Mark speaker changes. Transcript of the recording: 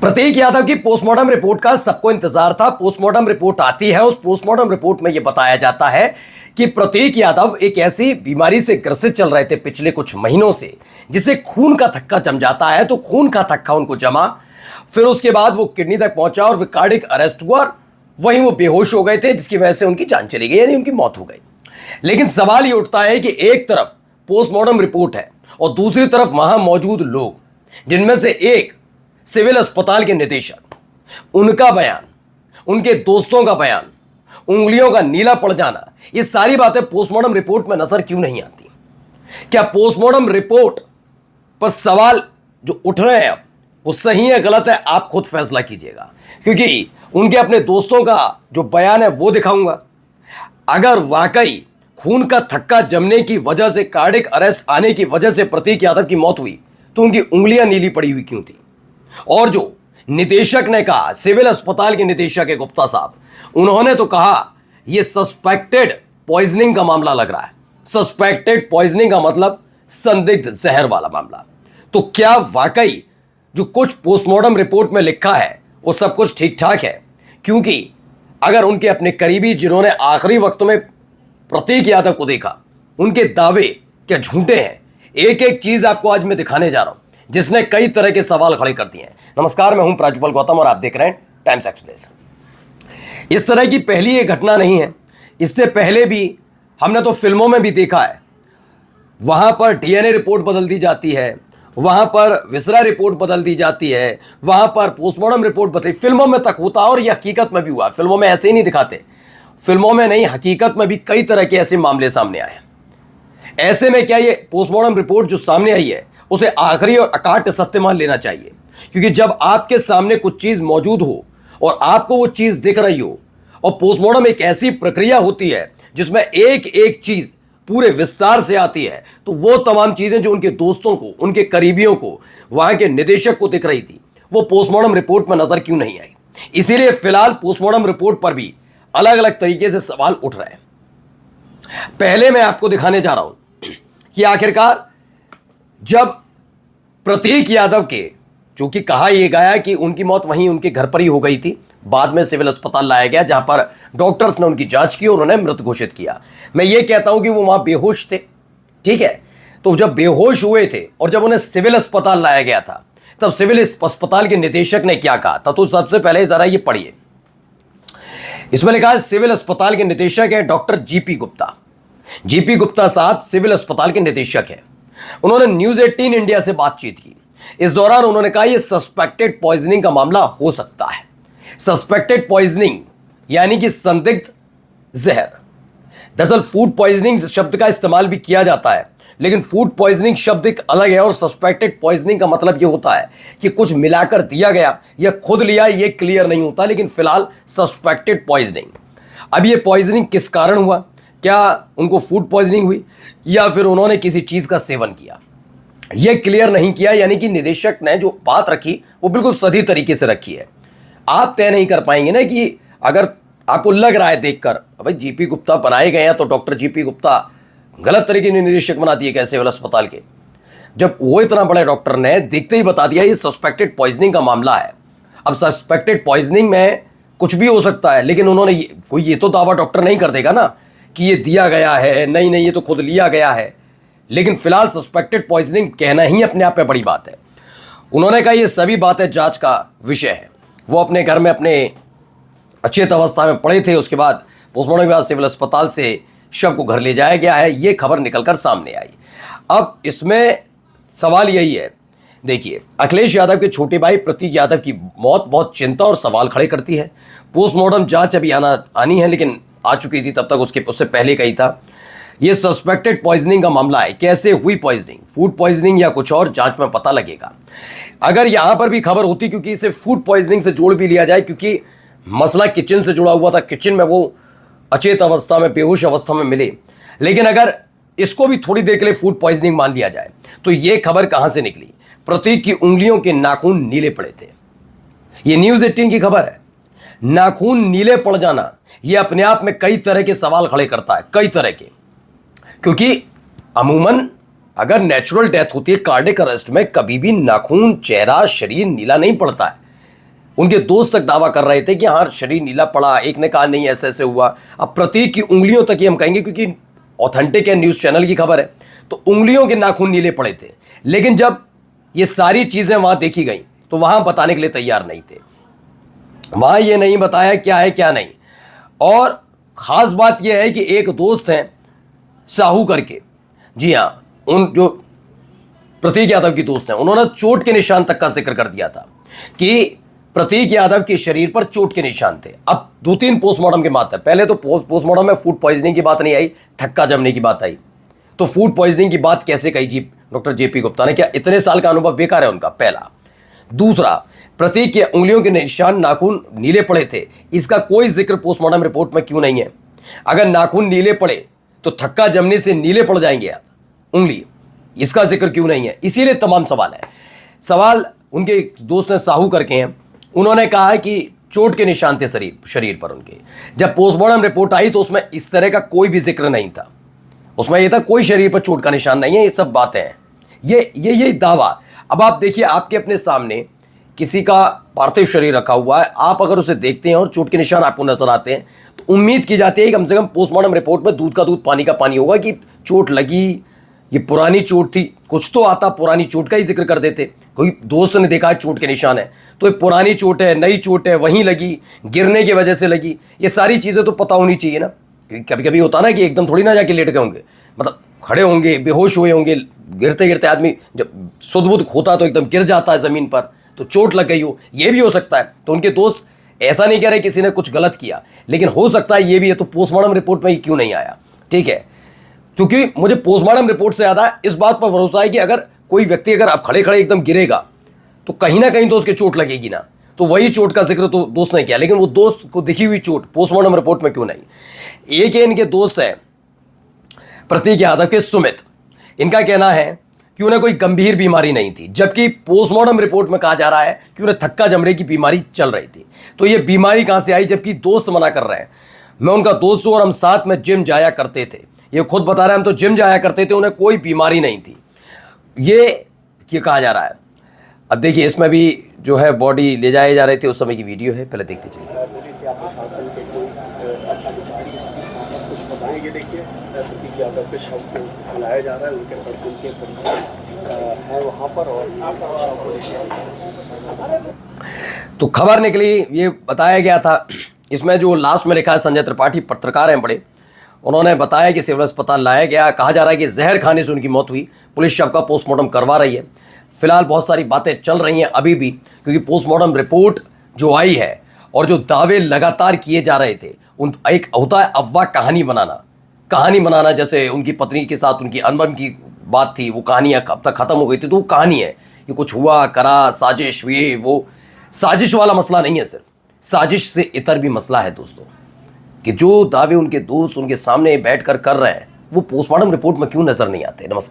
Speaker 1: प्रतीक यादव की postmortem report का सबको इंतजार था। पोस्टमार्टम रिपोर्ट आती है, उस पोस्टमार्टम रिपोर्ट में यह बताया जाता है कि प्रतीक यादव एक ऐसी बीमारी से ग्रसित चल रहे थे पिछले कुछ महीनों से, जिसे खून का थक्का जम जाता है। तो खून का थक्का उनको जमा, फिर उसके बाद वो किडनी तक पहुंचा और फिर कार्डियक अरेस्ट हुआ और वहीं वो बेहोश हो गए थे, जिसकी वजह से उनकी जान चली गई, यानी उनकी मौत हो गई। लेकिन सवाल ये उठता है कि एक तरफ पोस्टमार्टम रिपोर्ट है और दूसरी तरफ वहां मौजूद लोग, जिनमें से एक सिविल अस्पताल के निदेशक, उनका बयान, उनके दोस्तों का बयान, उंगलियों का नीला पड़ जाना, ये सारी बातें पोस्टमार्टम रिपोर्ट में नजर क्यों नहीं आती? क्या पोस्टमार्टम रिपोर्ट पर सवाल जो उठ रहे हैं अब वो सही है गलत है, आप खुद फैसला कीजिएगा, क्योंकि उनके अपने दोस्तों का जो बयान है वो दिखाऊंगा। अगर वाकई खून का थक्का जमने की वजह से, कार्डियक अरेस्ट आने की वजह से प्रतीक यादव की मौत हुई, तो उनकी उंगलियां नीली पड़ी हुई क्यों थी? और जो निदेशक ने कहा, सिविल अस्पताल के निदेशक है गुप्ता साहब, उन्होंने तो कहा यह सस्पेक्टेड पॉइजनिंग का मामला लग रहा है। सस्पेक्टेड पॉइजनिंग का मतलब संदिग्ध जहर वाला मामला। तो क्या वाकई जो कुछ पोस्टमार्टम रिपोर्ट में लिखा है वो सब कुछ ठीक ठाक है? क्योंकि अगर उनके अपने करीबी, जिन्होंने आखिरी वक्त में प्रतीक यादव को देखा, उनके दावे क्या झूठे हैं? एक एक चीज आपको आज मैं दिखाने जा रहा हूं, जिसने कई तरह के सवाल खड़े कर दिए हैं। नमस्कार, मैं हूं प्राजूपाल गौतम और आप देख रहे हैं टाइम्स एक्सप्रेस। इस तरह की पहली ये घटना नहीं है। इससे पहले भी हमने तो फिल्मों में भी देखा है, वहां पर डीएनए रिपोर्ट बदल दी जाती है, वहां पर विसरा रिपोर्ट बदल दी जाती है, वहां पर पोस्टमार्टम रिपोर्ट बदली, फिल्मों में तक होता और यह हकीकत में भी हुआ। फिल्मों में ऐसे ही नहीं दिखाते, फिल्मों में नहीं, हकीकत में भी कई तरह के ऐसे मामले सामने आए। ऐसे में क्या ये पोस्टमार्टम रिपोर्ट जो सामने आई है उसे आखिरी और अकाट्य सत्य मान लेना चाहिए? क्योंकि जब आपके सामने कुछ चीज मौजूद हो और आपको वो चीज दिख रही हो, और पोस्टमार्टम एक ऐसी प्रक्रिया होती है जिसमें एक एक चीज पूरे विस्तार से आती है, तो वो तमाम चीजें जो उनके दोस्तों को, उनके करीबियों को, वहां के निदेशक को दिख रही थी, वो पोस्टमार्टम रिपोर्ट में नजर क्यों नहीं आई? इसीलिए फिलहाल पोस्टमार्टम रिपोर्ट पर भी अलग अलग तरीके से सवाल उठ रहे हैं। पहले मैं आपको दिखाने जा रहा हूं कि आखिरकार जब प्रतीक यादव के, जो कि कहा यह गया कि उनकी मौत वहीं उनके घर पर ही हो गई थी, बाद में सिविल अस्पताल लाया गया जहां पर डॉक्टर्स ने उनकी जांच की और उन्हें मृत घोषित किया। मैं ये कहता हूं कि वो वहां बेहोश थे, ठीक है? तो जब बेहोश हुए थे और जब उन्हें सिविल अस्पताल लाया गया था, तब सिविल अस्पताल के निदेशक ने क्या कहा था? तो सबसे पहले जरा ये पढ़िए। इसमें लिखा है, सिविल अस्पताल के निदेशक है doctor GP Gupta. GP Gupta साहब सिविल अस्पताल के निदेशक है। उन्होंने न्यूज 18 इंडिया से बातचीत की। इस दौरान उन्होंने कहा यह सस्पेक्टेड पॉइजनिंग का मामला हो सकता है। सस्पेक्टेड पॉइजनिंग यानी कि संदिग्ध जहर। दरअसल फूड पॉइजनिंग शब्द का इस्तेमाल भी किया जाता है, लेकिन फूड पॉइजनिंग शब्द एक अलग है और सस्पेक्टेड पॉइजनिंग का मतलब यह होता है कि कुछ मिलाकर दिया गया या खुद लिया, यह क्लियर नहीं होता। लेकिन फिलहाल सस्पेक्टेड पॉइजनिंग। अब यह पॉइजनिंग किस कारण हुआ? क्या उनको फूड पॉइजनिंग हुई या फिर उन्होंने किसी चीज का सेवन किया? यह क्लियर नहीं किया, यानी कि निदेशक ने जो बात रखी वो बिल्कुल सही तरीके से रखी है। आप तय नहीं कर पाएंगे ना कि अगर आपको लग रहा है देखकर भाई जीपी गुप्ता बनाए गए हैं तो डॉक्टर जीपी गुप्ता गलत तरीके से निदेशक बना दिए कैसे सिविल अस्पताल के, जब वो इतना बड़े डॉक्टर ने देखते ही बता दिया ये सस्पेक्टेड पॉइजनिंग का मामला है। अब सस्पेक्टेड पॉइजनिंग में कुछ भी हो सकता है, लेकिन उन्होंने कोई ये तो दावा डॉक्टर नहीं कर देगा ना कि ये दिया गया है, नहीं नहीं ये तो खुद लिया गया है। लेकिन फिलहाल सस्पेक्टेड पॉइजनिंग कहना ही अपने आप में बड़ी बात है। उन्होंने कहा ये सभी बातें जांच का विषय है। वो अपने घर में अपने अचेत अवस्था में पड़े थे। उसके बाद पोस्टमार्टम के बाद सिविल अस्पताल से शव को घर ले जाया गया है, ये खबर निकलकर सामने आई। अब इसमें सवाल यही है, देखिए, अखिलेश यादव के छोटे भाई प्रतीक यादव की मौत बहुत चिंता और सवाल खड़े करती है। पोस्टमार्टम जांच अभी आनी है, लेकिन आ चुकी थी तब तक, उससे पहले कही था। यह सस्पेक्टेड पॉइजनिंग का मामला है। कैसे हुई पॉइजनिंग, फूड पॉइजनिंग या कुछ और, जांच में पता लगेगा। अगर यहां पर भी खबर होती, क्योंकि इसे फूड पॉइजनिंग से जोड़ भी लिया जाए, क्योंकि मसला किचन से जुड़ा हुआ था, किचन में वो अचेत अवस्था में, बेहोश अवस्था में मिले। लेकिन अगर इसको भी थोड़ी देर के लिए फूड पॉइजनिंग मान लिया जाए तो यह खबर कहां से निकली? प्रतीक की उंगलियों के नाखून नीले पड़े थे। यह न्यूज 18 की खबर है। नाखून नीले पड़ जाना यह अपने आप में कई तरह के सवाल खड़े करता है, कई तरह के। क्योंकि अमूमन अगर नेचुरल डेथ होती है कार्डियक अरेस्ट में, कभी भी नाखून, चेहरा, शरीर नीला नहीं पड़ता है। उनके दोस्त तक दावा कर रहे थे कि हाँ शरीर नीला पड़ा, एक ने कहा नहीं ऐसे ऐसे हुआ। अब प्रतीक की उंगलियों तक ही हम कहेंगे क्योंकि ऑथेंटिक है, न्यूज़ चैनल की खबर है, तो उंगलियों के नाखून नीले पड़े थे। लेकिन जब ये सारी चीज़ें वहाँ देखी गई तो वहाँ बताने के लिए तैयार नहीं थे, वहाँ ये नहीं बताया क्या है क्या नहीं। और ख़ास बात यह है कि एक दोस्त हैं साहू करके, जी हाँ, उन जो प्रतीक यादव की दोस्त हैं, उन्होंने चोट के निशान तक का जिक्र कर दिया था कि प्रतीक यादव के शरीर पर चोट के निशान थे। अब 2-3 पोस्टमार्टम के बाद, पहले तो पोस्टमार्टम में फूड पॉइजनिंग की बात नहीं आई, थक्का जमने की बात आई। तो फूड पॉइजनिंग की बात कैसे कही जी डॉक्टर जेपी गुप्ता ने? क्या इतने साल का अनुभव बेकार है उनका? पहला। दूसरा, प्रतीक के उंगलियों के निशान, नाखून नीले पड़े थे, इसका कोई जिक्र पोस्टमार्टम रिपोर्ट में क्यों नहीं है? अगर नाखून नीले पड़े तो थक्का जमने से नीले पड़ जाएंगे उंगली, इसका जिक्र क्यों नहीं है? इसीलिए तमाम सवाल है। सवाल उनके दोस्त ने साहू करके हैं, उन्होंने कहा है कि चोट के निशान थे शरीर पर उनके। जब पोस्टमार्टम रिपोर्ट आई तो उसमें इस तरह का कोई भी जिक्र नहीं था, उसमें यह था कोई शरीर पर चोट का निशान नहीं है। ये सब बातें हैं, ये दावा। अब आप देखिए, आपके अपने सामने किसी का पार्थिव शरीर रखा हुआ है, आप अगर उसे देखते हैं और चोट के निशान आपको नजर आते हैं तो उम्मीद की जाती है कि कम से कम पोस्टमार्टम रिपोर्ट में दूध का दूध पानी का पानी होगा कि चोट लगी, ये पुरानी चोट थी, कुछ तो आता, पुरानी चोट का ही जिक्र कर देते। कोई दोस्त ने देखा चोट के निशान है तो ये पुरानी चोट है, नई चोट है, वहीं लगी, गिरने की वजह से लगी, ये सारी चीज़ें तो पता होनी चाहिए ना। कभी कभी होता ना कि एकदम थोड़ी ना जाके लेट गए होंगे, मतलब खड़े होंगे, बेहोश हुए होंगे, गिरते गिरते आदमी जब सुध-बुध खोता तो एकदम गिर जाता है ज़मीन पर, तो चोट लग गई हो, ये भी हो सकता है। तो उनके दोस्त ऐसा नहीं कह रहे किसी ने कुछ गलत किया, लेकिन हो सकता है ये भी है। तो पोस्टमार्टम रिपोर्ट में ये क्यों नहीं आया? ठीक है, क्योंकि मुझे पोस्टमार्टम रिपोर्ट से ज़्यादा इस बात पर भरोसा है कि अगर कोई व्यक्ति अगर आप खड़े खड़े एकदम गिरेगा तो कहीं ना कहीं तो उसके चोट लगेगी ना, तो वही चोट का जिक्र तो दोस्त ने किया, लेकिन वो दोस्त को दिखी हुई चोट पोस्टमार्टम रिपोर्ट में क्यों नहीं? एक इनके दोस्त है प्रतीक यादव के सुमित, इनका कहना है कि उन्हें कोई गंभीर बीमारी नहीं थी, जबकि पोस्टमार्टम रिपोर्ट में कहा जा रहा है कि उन्हें थक्का जमने की बीमारी चल रही थी। तो ये बीमारी कहां से आई जबकि दोस्त मना कर रहे हैं? मैं उनका दोस्त हूं और हम साथ में जिम जाया करते थे, ये खुद बता रहे हैं हम तो जिम जाया करते थे, उन्हें कोई बीमारी नहीं थी, ये कहा जा रहा है। अब देखिए, इसमें भी जो है बॉडी ले जाए जा रहे थे, उस समय की वीडियो है, पहले देखते चलिए। जा रहा है, उनके है वहाँ पर और तो खबर निकली, ये बताया गया था। इसमें जो लास्ट में लिखा है, संजय त्रिपाठी पत्रकार हैं बड़े, उन्होंने बताया कि सिविल अस्पताल लाया गया, कहा जा रहा है कि जहर खाने से उनकी मौत हुई, पुलिस शव का पोस्टमार्टम करवा रही है। फिलहाल बहुत सारी बातें चल रही हैं अभी भी, क्योंकि पोस्टमार्टम रिपोर्ट जो आई है और जो दावे लगातार किए जा रहे थे, उन एक होता है अफवाह कहानी बनाना, जैसे उनकी पत्नी के साथ उनकी अनबन की बात थी, वो कहानियाँ कब तक ख़त्म हो गई थी, तो वो कहानी है कि कुछ हुआ करा, साजिश, ये वो। साजिश वाला मसला नहीं है, सिर्फ साजिश से इतर भी मसला है दोस्तों, कि जो दावे उनके दोस्त उनके सामने बैठकर कर रहे हैं वो पोस्टमार्टम रिपोर्ट में क्यों नजर नहीं आते। नमस्कार।